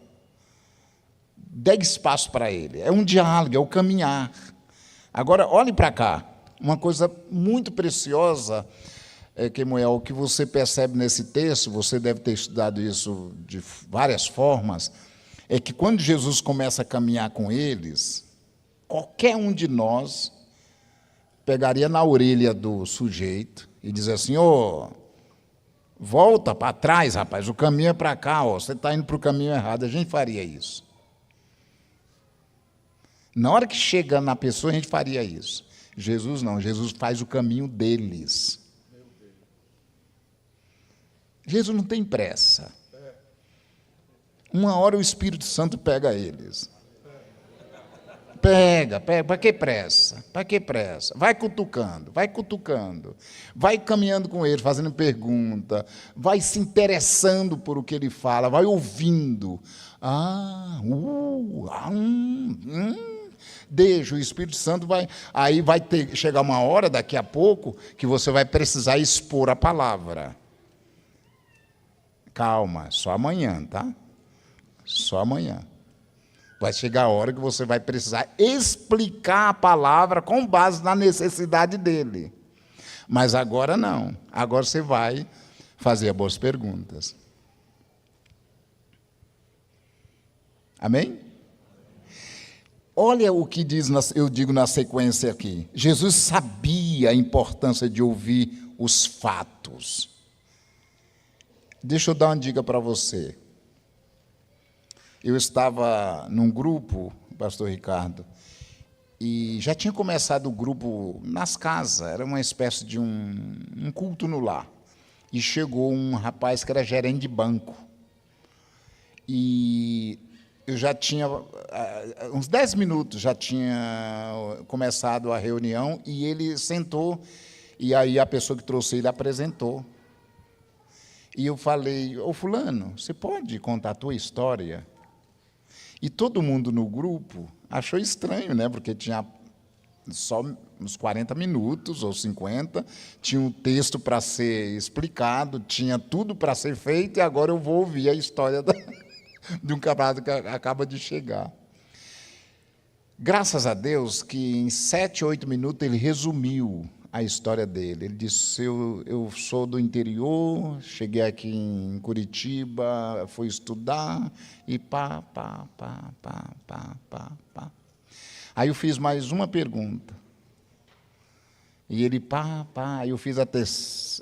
Dê espaço para ele. É um diálogo, é o caminhar. Agora, olhe para cá. Uma coisa muito preciosa Quemuel, o que você percebe nesse texto, você deve ter estudado isso de várias formas, é que quando Jesus começa a caminhar com eles, qualquer um de nós pegaria na orelha do sujeito e dizer assim: ô, volta para trás, rapaz, o caminho é para cá, ó, você está indo para o caminho errado. A gente faria isso. Na hora que chega na pessoa, a gente faria isso. Jesus não, Jesus faz o caminho deles. Jesus não tem pressa. Uma hora o Espírito Santo pega eles. Pega, para que pressa? Para que pressa? Vai cutucando, vai caminhando com ele, fazendo pergunta, vai se interessando por o que ele fala, vai ouvindo. Deixa, o Espírito Santo vai... Aí vai chegar uma hora, daqui a pouco, que você vai precisar expor a palavra. Calma, só amanhã, tá? Só amanhã. Vai chegar a hora que você vai precisar explicar a palavra com base na necessidade dele. Mas agora não. Agora você vai fazer boas perguntas. Amém? Olha o que diz, eu digo na sequência aqui. Jesus sabia a importância de ouvir os fatos. Deixa eu dar uma dica para você. Eu estava num grupo, pastor Ricardo, e já tinha começado o grupo nas casas, era uma espécie de um culto no lar. E chegou um rapaz que era gerente de banco. E eu já tinha, uns 10 minutos, já tinha começado a reunião, e ele sentou, e aí a pessoa que trouxe ele apresentou. E eu falei: ô fulano, você pode contar a tua história? E todo mundo no grupo achou estranho, né? Porque tinha só uns 40 minutos ou 50, tinha um texto para ser explicado, tinha tudo para ser feito, e agora eu vou ouvir a história de um camarada que acaba de chegar. Graças a Deus que em 7, 8 minutos ele resumiu a história dele. Ele disse: eu sou do interior, cheguei aqui em Curitiba, fui estudar, e pá. Aí eu fiz mais uma pergunta. E ele, aí eu fiz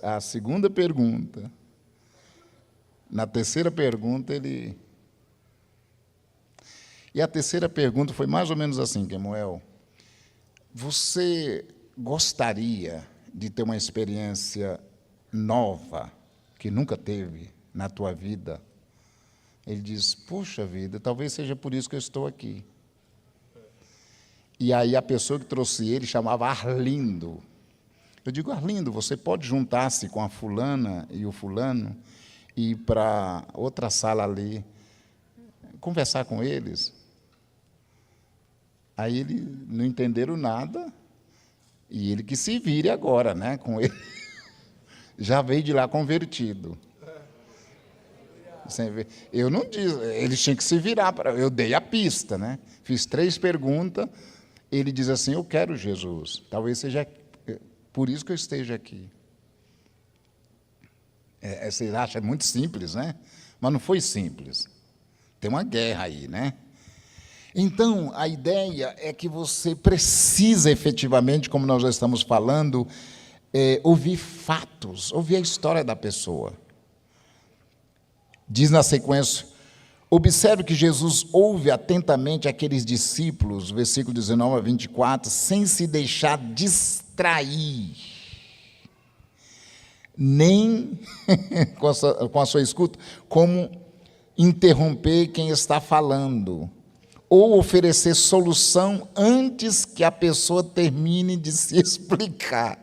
a segunda pergunta. Na terceira pergunta, ele... E a terceira pergunta foi mais ou menos assim: Quemuel, você gostaria de ter uma experiência nova, que nunca teve na tua vida? Ele diz: puxa vida, talvez seja por isso que eu estou aqui. E aí a pessoa que trouxe ele chamava Arlindo. Eu digo: Arlindo, você pode juntar-se com a fulana e o fulano e ir para outra sala ali, conversar com eles? Aí eles não entenderam nada, e ele que se vire agora, né, com ele. Já veio de lá convertido. Eu não disse, eles tinham que se virar. Eu dei a pista, né? Fiz 3 perguntas, ele diz assim: eu quero Jesus, talvez seja por isso que eu esteja aqui. Vocês acham muito simples, né? Mas não foi simples. Tem uma guerra aí, né? Então, a ideia é que você precisa efetivamente, como nós já estamos falando, ouvir fatos, ouvir a história da pessoa. Diz na sequência: observe que Jesus ouve atentamente aqueles discípulos, versículo 19 a 24, sem se deixar distrair, nem com a sua escuta, como interromper quem está falando, ou oferecer solução antes que a pessoa termine de se explicar.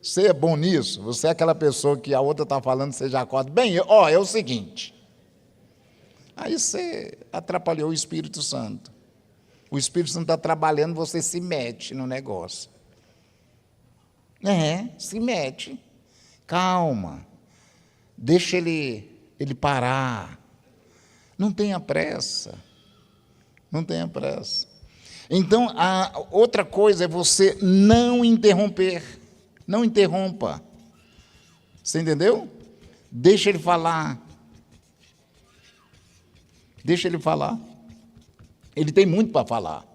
Você é bom nisso? Você é aquela pessoa que a outra está falando, você já acorda: bem, é o seguinte. Aí você atrapalhou o Espírito Santo. O Espírito Santo está trabalhando, você se mete no negócio. Se mete. Calma. Deixa ele parar. Não tenha pressa. Não tenha pressa. Então, a outra coisa é você não interromper. Não interrompa. Você entendeu? Deixa ele falar. Deixa ele falar. Ele tem muito para falar.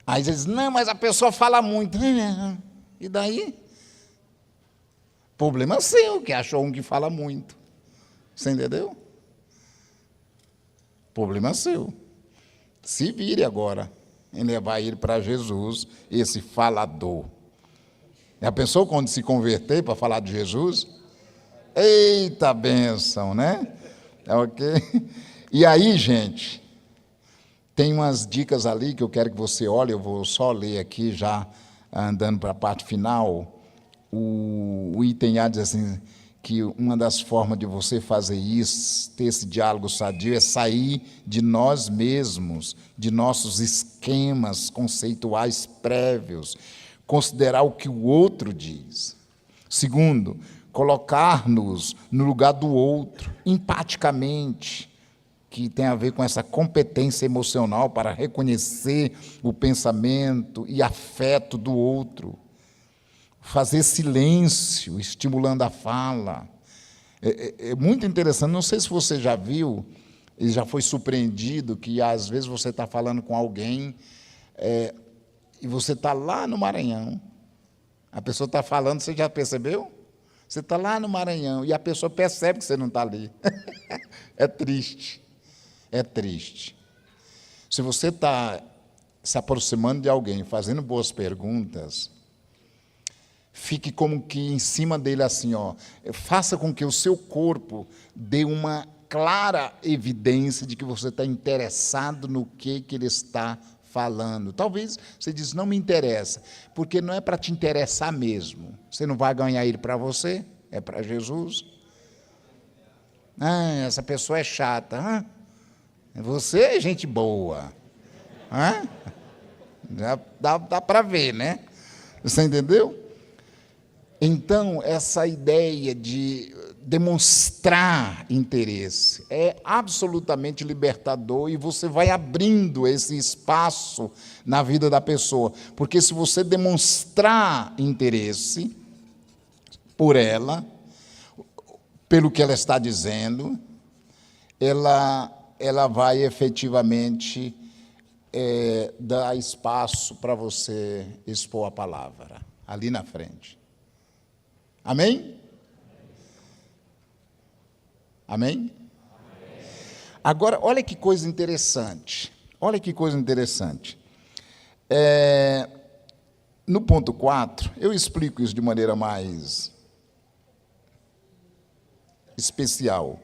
Aí às vezes, não, mas a pessoa fala muito. E daí? Problema seu, que achou um que fala muito. Você entendeu? Problema seu. Se vire agora em levar ele para Jesus, esse falador. Já pensou quando se converter para falar de Jesus? Eita bênção, né? Ok? E aí, gente, tem umas dicas ali que eu quero que você olhe, eu vou só ler aqui já, andando para a parte final. O item A diz assim, que uma das formas de você fazer isso, ter esse diálogo sadio, é sair de nós mesmos, de nossos esquemas conceituais prévios, considerar o que o outro diz. Segundo, colocar-nos no lugar do outro, empaticamente, que tem a ver com essa competência emocional para reconhecer o pensamento e afeto do outro. Fazer silêncio, estimulando a fala. É muito interessante, não sei se você já viu, e já foi surpreendido, que às vezes você está falando com alguém, e você está lá no Maranhão, a pessoa está falando, você já percebeu? Você está lá no Maranhão, e a pessoa percebe que você não está ali. É triste, é triste. Se você está se aproximando de alguém, fazendo boas perguntas, fique como que em cima dele assim, ó. Faça com que o seu corpo dê uma clara evidência de que você está interessado no que ele está falando. Talvez você diz, não me interessa, porque não é para te interessar mesmo. Você não vai ganhar ele para você, é para Jesus. Essa pessoa é chata. Você é gente boa. Já dá para ver, né? Você entendeu? Então, essa ideia de demonstrar interesse é absolutamente libertador e você vai abrindo esse espaço na vida da pessoa. Porque se você demonstrar interesse por ela, pelo que ela está dizendo, ela vai efetivamente dar espaço para você expor a palavra ali na frente. Amém? Amém? Agora, olha que coisa interessante. Olha que coisa interessante. No ponto 4, eu explico isso de maneira mais especial.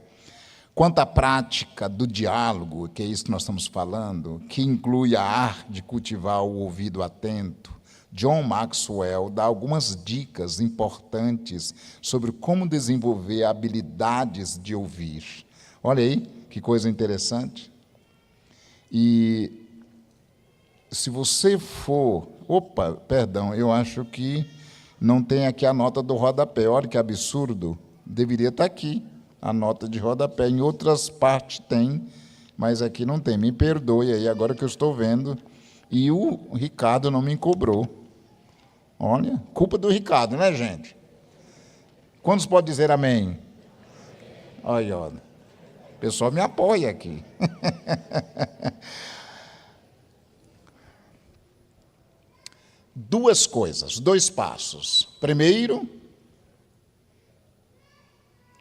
Quanto à prática do diálogo, que é isso que nós estamos falando, que inclui a arte de cultivar o ouvido atento, John Maxwell dá algumas dicas importantes sobre como desenvolver habilidades de ouvir. Olha aí, que coisa interessante. E se você for... Opa, perdão, eu acho que não tem aqui a nota do rodapé. Olha que absurdo. Deveria estar aqui a nota de rodapé. Em outras partes tem, mas aqui não tem. Me perdoe aí, agora que eu estou vendo. E o Ricardo não me cobrou. Olha, culpa do Ricardo, né, gente? Quantos podem dizer amém? Olha, o pessoal me apoia aqui. Duas coisas, 2 passos. Primeiro,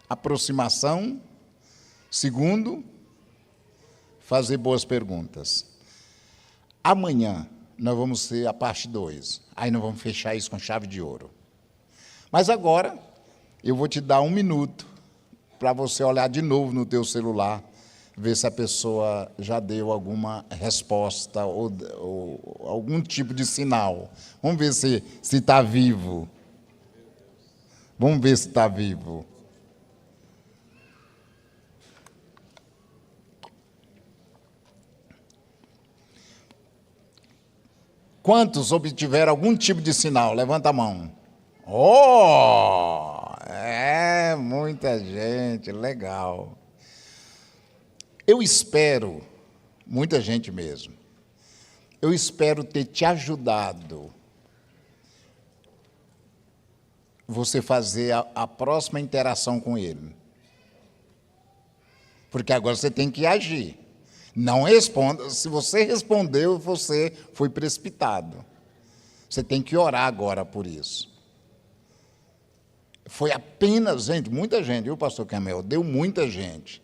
aproximação. Segundo, fazer boas perguntas. Amanhã nós vamos ter a parte 2. Aí nós vamos fechar isso com chave de ouro. Mas agora, eu vou te dar 1 minuto para você olhar de novo no teu celular, ver se a pessoa já deu alguma resposta ou algum tipo de sinal. Vamos ver se está vivo. Vamos ver se está vivo. Quantos obtiveram algum tipo de sinal? Levanta a mão. Muita gente, legal. Eu espero, muita gente mesmo, eu espero ter te ajudado você fazer a próxima interação com ele. Porque agora você tem que agir. Não responda. Se você respondeu, você foi precipitado. Você tem que orar agora por isso. Foi apenas, gente, muita gente, viu, pastor Camel? Deu muita gente.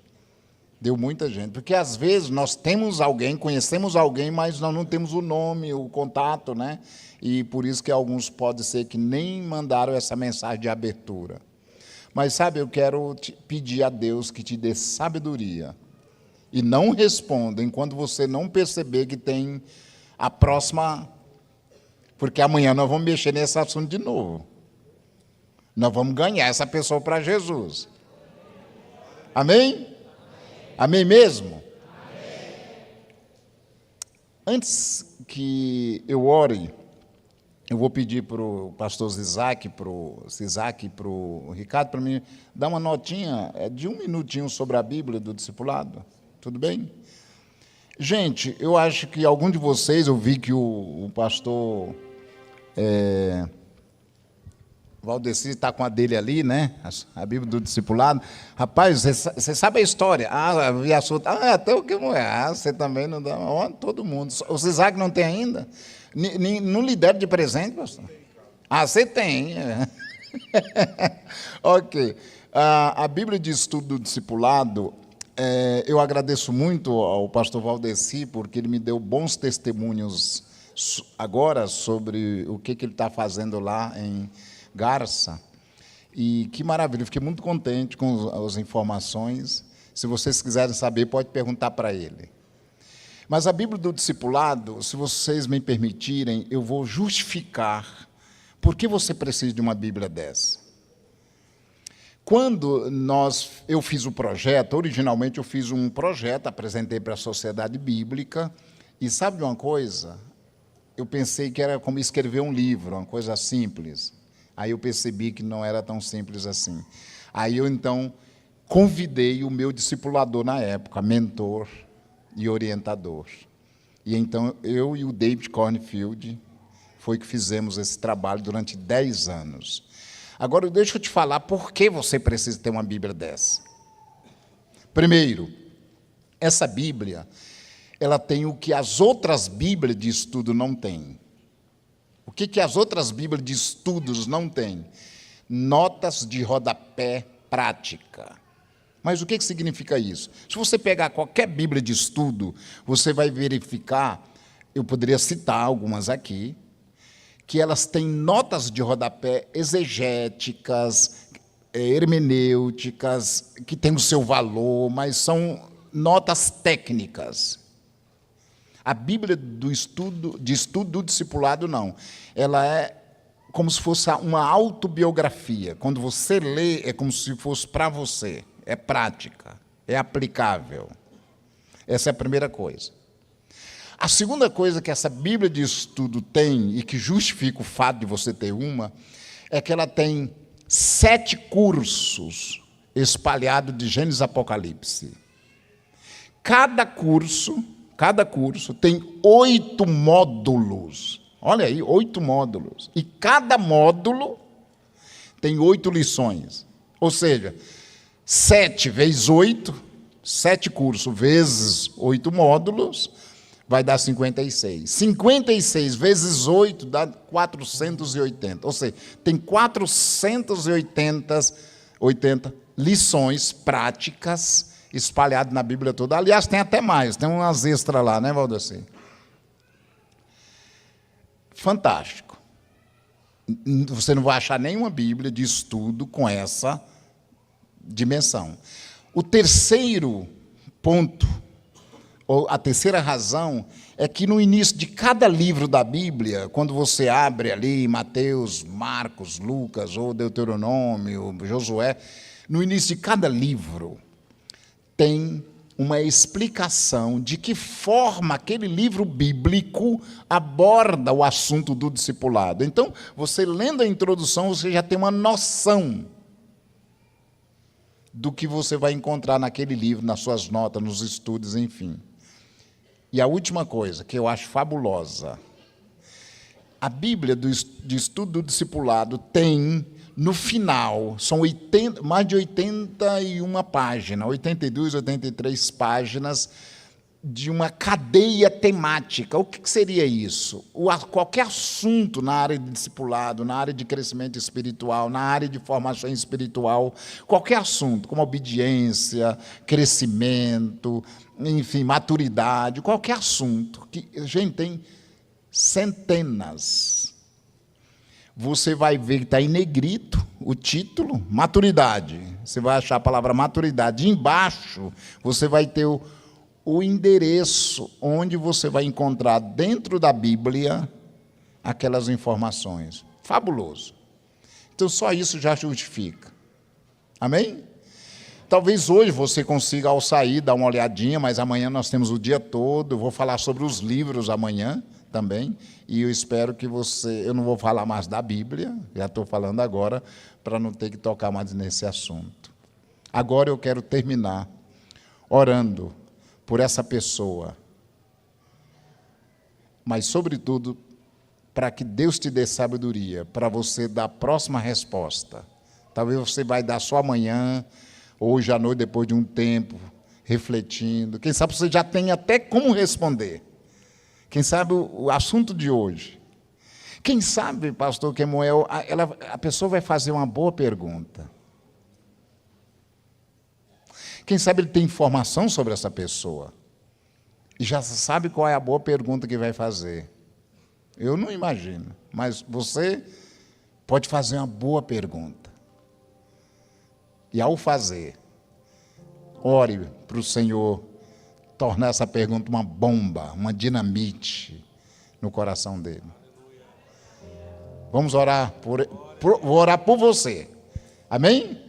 Deu muita gente. Porque, às vezes, nós temos alguém, conhecemos alguém, mas nós não temos o nome, o contato, né? E por isso que alguns pode ser que nem mandaram essa mensagem de abertura. Mas, sabe, eu quero pedir a Deus que te dê sabedoria. E não responda enquanto você não perceber que tem a próxima... Porque amanhã nós vamos mexer nesse assunto de novo. Nós vamos ganhar essa pessoa para Jesus. Amém? Amém mesmo? Amém. Antes que eu ore, eu vou pedir para o pastor Zizac, para o Ricardo, para mim dar uma notinha de 1 minutinho sobre a Bíblia do discipulado. Tudo bem? Gente, eu acho que algum de vocês, eu vi que o pastor Valdeci está com a dele ali, né? A Bíblia do discipulado. Rapaz, você sabe a história? E a sua... até o que não é. Você também não dá... todo mundo. O Zizac não tem ainda? Não lhe deram de presente, pastor? Você tem. Ok. A Bíblia de Estudo do Discipulado, eu agradeço muito ao pastor Valdeci, porque ele me deu bons testemunhos agora sobre o que ele está fazendo lá em Garça. E que maravilha, eu fiquei muito contente com as informações. Se vocês quiserem saber, pode perguntar para ele. Mas a Bíblia do Discipulado, se vocês me permitirem, eu vou justificar por que você precisa de uma Bíblia dessa. Quando eu fiz o projeto, originalmente eu fiz um projeto, apresentei para a Sociedade Bíblica, e sabe de uma coisa? Eu pensei que era como escrever um livro, uma coisa simples. Aí eu percebi que não era tão simples assim. Aí eu, então, convidei o meu discipulador na época, mentor e orientador. E então, eu e o David Cornfield foi que fizemos esse trabalho durante 10 anos. Agora, deixa eu te falar por que você precisa ter uma Bíblia dessa. Primeiro, essa Bíblia, ela tem o que as outras Bíblias de estudo não têm. O que as outras Bíblias de estudos não têm? Notas de rodapé prática. Mas o que significa isso? Se você pegar qualquer Bíblia de estudo, você vai verificar, eu poderia citar algumas aqui, que elas têm notas de rodapé exegéticas, hermenêuticas, que têm o seu valor, mas são notas técnicas. A Bíblia de estudo do discipulado, não. Ela é como se fosse uma autobiografia. Quando você lê, é como se fosse para você. É prática, é aplicável. Essa é a primeira coisa. A segunda coisa que essa Bíblia de estudo tem, e que justifica o fato de você ter uma, é que ela tem 7 cursos espalhados de Gênesis a Apocalipse. Cada curso tem 8 módulos. Olha aí, 8 módulos. E cada módulo tem 8 lições. Ou seja, 7 vezes 8, 7 cursos vezes 8 módulos, vai dar 56. 56 vezes 8 dá 480. Ou seja, tem 480 lições práticas espalhadas na Bíblia toda. Aliás, tem até mais, tem umas extras lá, né, Valdeci? Fantástico. Você não vai achar nenhuma Bíblia de estudo com essa dimensão. O terceiro ponto, ou a terceira razão, é que no início de cada livro da Bíblia, quando você abre ali Mateus, Marcos, Lucas, ou Deuteronômio, Josué, no início de cada livro tem uma explicação de que forma aquele livro bíblico aborda o assunto do discipulado. Então, você lendo a introdução, você já tem uma noção do que você vai encontrar naquele livro, nas suas notas, nos estudos, enfim. E a última coisa, que eu acho fabulosa, a Bíblia de estudo do discipulado tem no final, são mais de 81 páginas, 82, 83 páginas, de uma cadeia temática. O que seria isso? Qualquer assunto na área de discipulado, na área de crescimento espiritual, na área de formação espiritual, qualquer assunto, como obediência, crescimento, enfim, maturidade, qualquer assunto, que a gente tem centenas. Você vai ver que está em negrito o título, maturidade. Você vai achar a palavra maturidade. Embaixo, você vai ter o endereço onde você vai encontrar dentro da Bíblia aquelas informações. Fabuloso. Então, só isso já justifica. Amém? Talvez hoje você consiga, ao sair, dar uma olhadinha, mas amanhã nós temos o dia todo. Eu vou falar sobre os livros amanhã também, e eu espero que eu não vou falar mais da Bíblia, já estou falando agora, para não ter que tocar mais nesse assunto. Agora eu quero terminar orando por essa pessoa, mas, sobretudo, para que Deus te dê sabedoria, para você dar a próxima resposta. Talvez você vai dar só amanhã, hoje à noite, depois de um tempo, refletindo. Quem sabe você já tem até como responder. Quem sabe o assunto de hoje. Quem sabe, pastor Kemuel, a pessoa vai fazer uma boa pergunta. Quem sabe ele tem informação sobre essa pessoa e já sabe qual é a boa pergunta que vai fazer. Eu não imagino, mas você pode fazer uma boa pergunta. E, ao fazer, ore para o Senhor tornar essa pergunta uma bomba, uma dinamite no coração dele. Vamos orar vou orar por você. Amém?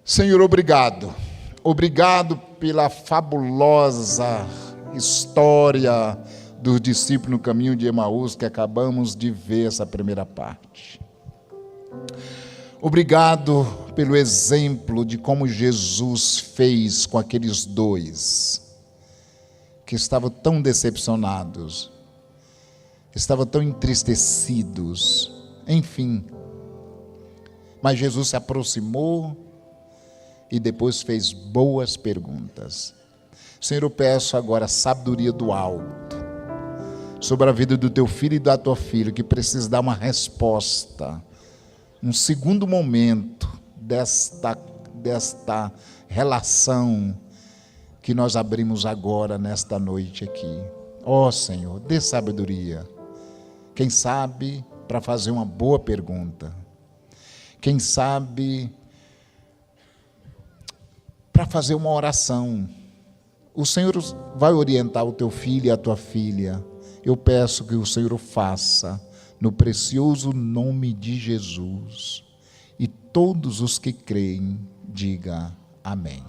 Senhor, obrigado. Obrigado pela fabulosa história dos discípulos no caminho de Emaús, que acabamos de ver essa primeira parte. Obrigado pelo exemplo de como Jesus fez com aqueles dois, que estavam tão decepcionados, estavam tão entristecidos, enfim. Mas Jesus se aproximou e depois fez boas perguntas. Senhor, eu peço agora a sabedoria do alto sobre a vida do teu filho e da tua filha, que precisa dar uma resposta, um segundo momento desta relação que nós abrimos agora, nesta noite aqui. Ó Senhor, dê sabedoria. Quem sabe para fazer uma boa pergunta. Quem sabe para fazer uma oração. O Senhor vai orientar o teu filho e a tua filha. Eu peço que o Senhor o faça, no precioso nome de Jesus. E todos os que creem, diga amém.